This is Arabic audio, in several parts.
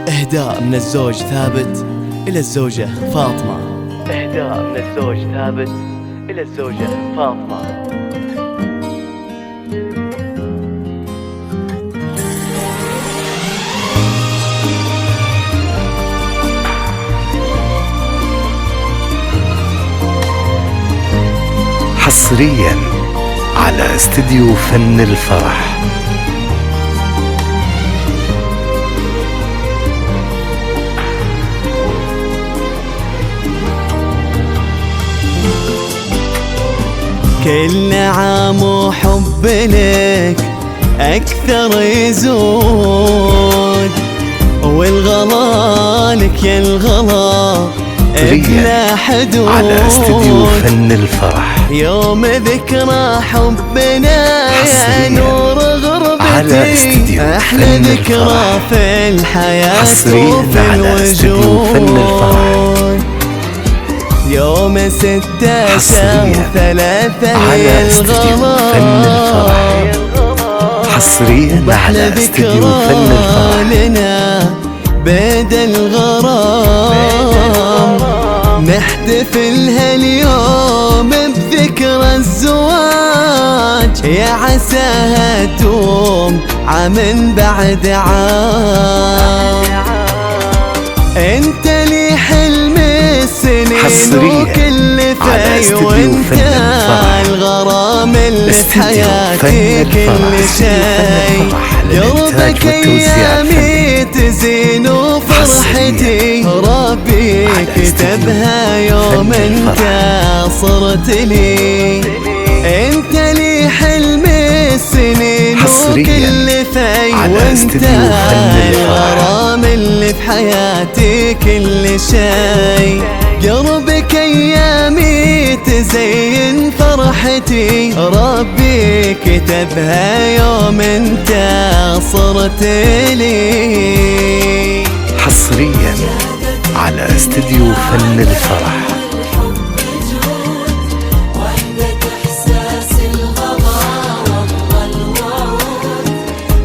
إهداء من الزوج ثابت إلى الزوجة فاطمة. إهداء من الزوج ثابت إلى الزوجة فاطمة. حصريا على استديو فن الفرح. كل عام وحب لك أكثر يزود، والغلا لك يا الغلا بلا حدود. على استديو فن الفرح يوم ذكرى حبنا يا نور غربتي، أحلى ذكرى في الحياة وفي الوجود. يوم 16/3 هي الغلا، حصريا على استديو فن الفرح لنا بيد الغرام. نحتفل هاليوم بذكرى الزواج، يا عساها توم عام بعد عام. انت لي حلم السنين وكل في، وانت الغرام اللي في حياتي كل شيء. قلبك ايامي تزين وفرحتي، ربي كتبها يوم انت صرت لي. انت لي حلم السنين وكل في، وانت الغرام اللي في حياتي كل شيء. قربك ايامي تزين فرحتي، ربي كتبها يوم انت صرت لي. حصريا على استديو فن الفرح.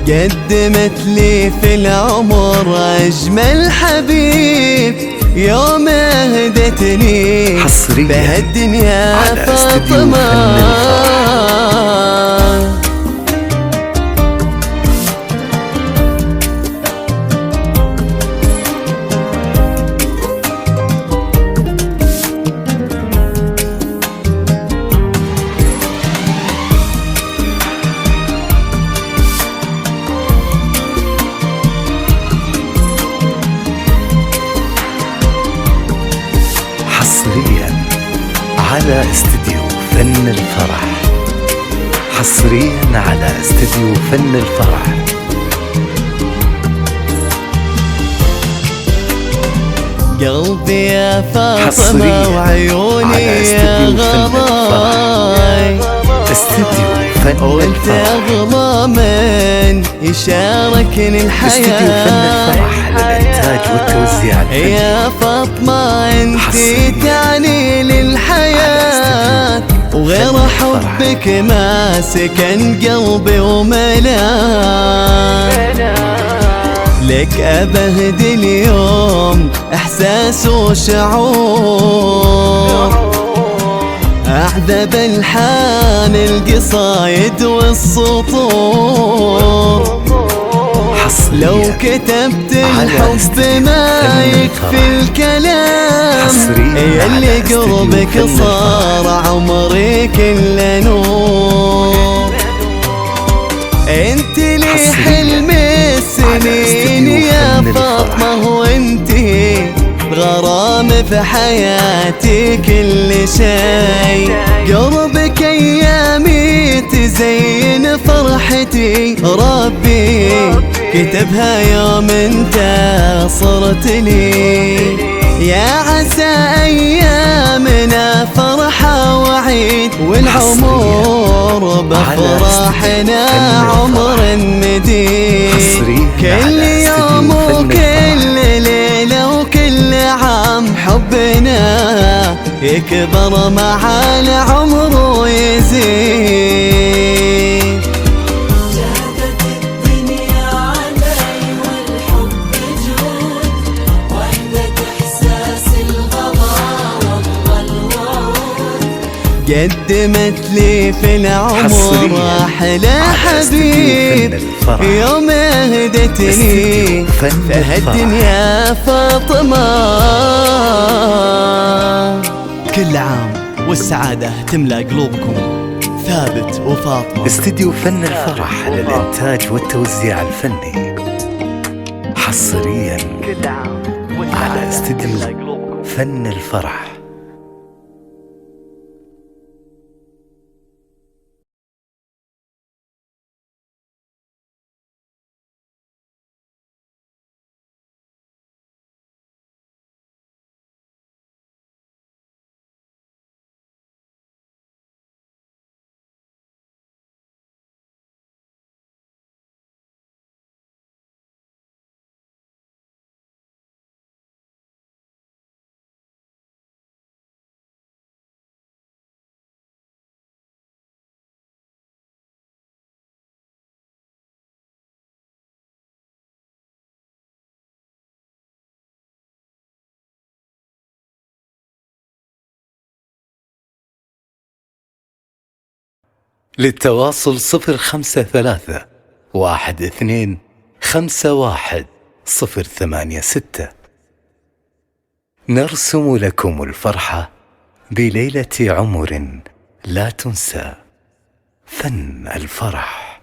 قدمت لي في العمر أجمل حبيب، يوم أهدتني بهالدنيا فاطمة. حصريا على استديو فن الفرح. حصريا على استديو فن الفرح. قلبي يا فاطمة وعيوني يا غلاي، استديو فن الفرح. وانت اغلى من يشاركني الحياة. استديو فن الفرح للإنتاج والتوزيع الفني. يا فاطمة انتي تعني للحياة، وغير حبك ما سكن قلبي وملان. لك أبهد اليوم إحساس وشعور، أعذب الحان القصايد والسطور. لو كتبت الحب ما يكفي الكلام، يلي قربك صار عمري كله نور. انت لي حلم السنين يا فاطمة، وانتي غرام في حياتي كل شيء. قربك ايامي تزين فرحتي، ربي كتبها يوم انت صرت لي. يا عسى ايامنا فرحة وعيد، والعمر بفرحنا عمر مديد. كل يوم وكل ليلة وكل عام حبنا يكبر مع العمر ويزيد. جادت الدنيا علي والحب جود، قدمت لي في العمر حصرياً أحلى على حبيب استديو فن الفرح. يوم اهدتني استديو فن فهالدنيا فاطمة. كل عام والسعادة تملأ قلوبكم ثابت وفاطمة. استديو فن الفرح للإنتاج والتوزيع الفني، حصريا كل عام على والسعادة استديو تملأ قلوبكم. فن الفرح. للتواصل 053 12 51 086. نرسم لكم الفرحة بليلة عمر لا تنسى. فن الفرح.